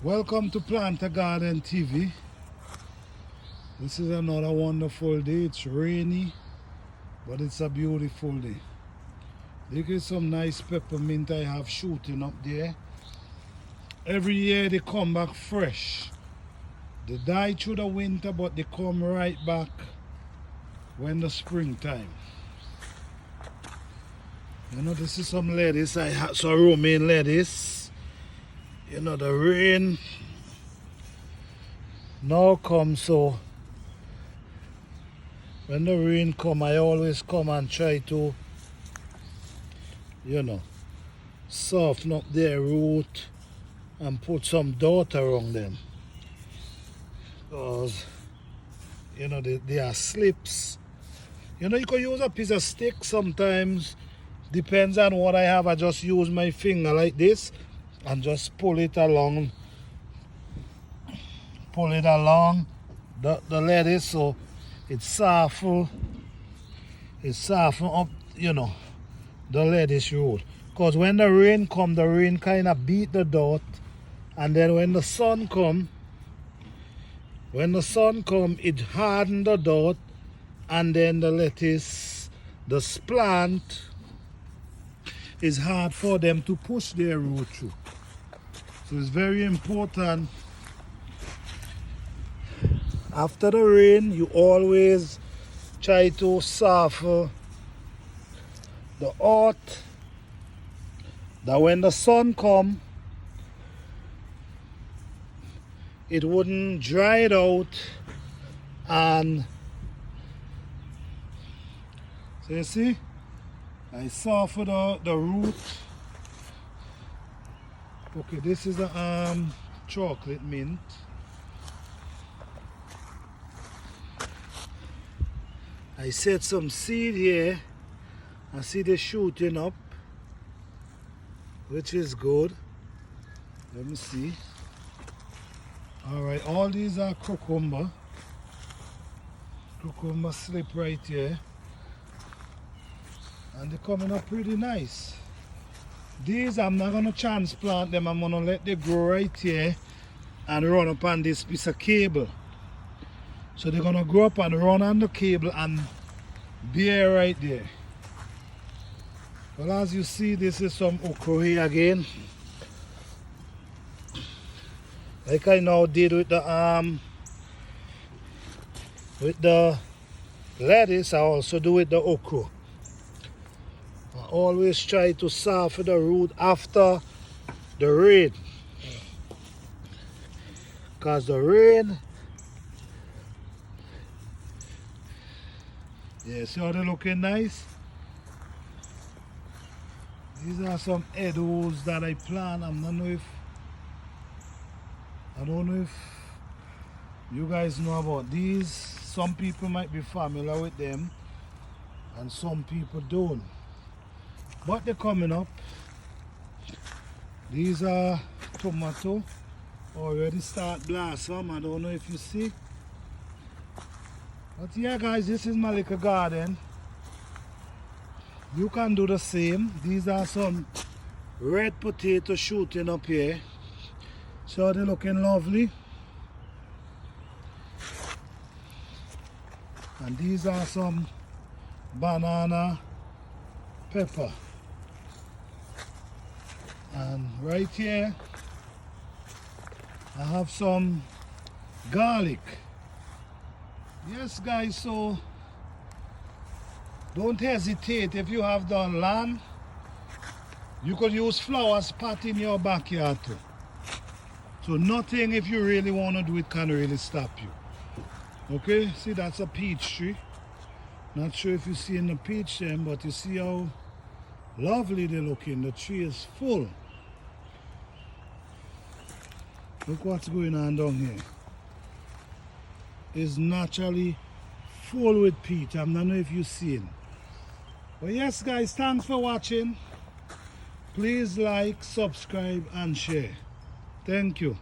Welcome to Plant a Garden TV. This is another wonderful day. It's rainy, but it's a beautiful day. Look at some nice peppermint I have shooting up there. Every year they come back fresh. They die through the winter, but they come right back when the springtime. You know, this is some lettuce. I have some romaine lettuce. You know, the rain now comes, so when the rain come, I always come and try to, you know, soften up their root and put some dirt around them, because you know they are slips. You know, you can use a piece of stick sometimes, depends on what I have. I just use my finger like this and just pull it along the lettuce, so it's soften up, you know, the lettuce root. Because when the rain come, the rain kind of beat the dirt, and then when the sun come, it harden the dirt, and then the lettuce, the plant, is hard for them to push their root through. So it's very important. After the rain, you always try to soften the earth, that when the sun come, it wouldn't dry it out. And so you see, I soften the root. Okay, this is a chocolate mint. I set some seed here. I see they shooting up, which is good. Let me see. Alright, all these are cucumber. Cucumber slip right here. And they're coming up pretty nice. These I'm not going to transplant them. I'm going to let them grow right here and run up on this piece of cable. So they're going to grow up and run on the cable and bear right there. Well, as you see, this is some okra here again. Like I now did with the lettuce, I also do with the okra. I always try to soften the root after the rain, because the rain, yeah, see how they're looking nice? These are some edibles that I plant. I don't know if you guys know about these. Some people might be familiar with them and some people don't. But they're coming up. These are tomato. Already start blossom. I don't know if you see. But yeah, guys, this is my little garden. You can do the same. These are some red potato shooting up here. So they're looking lovely. And these are some banana pepper. And right here I have some garlic. Yes, guys, so don't hesitate. If you have the land, you could use flowers pot in your backyard too. So nothing, if you really want to do it, can really stop you. Okay, see, that's a peach tree. Not sure if you see in the peach then, but you see how lovely they looking. The tree is full. Look what's going on down here. It's naturally full with peach. I don't know if you've seen. But yes, guys, thanks for watching. Please like, subscribe and share. Thank you.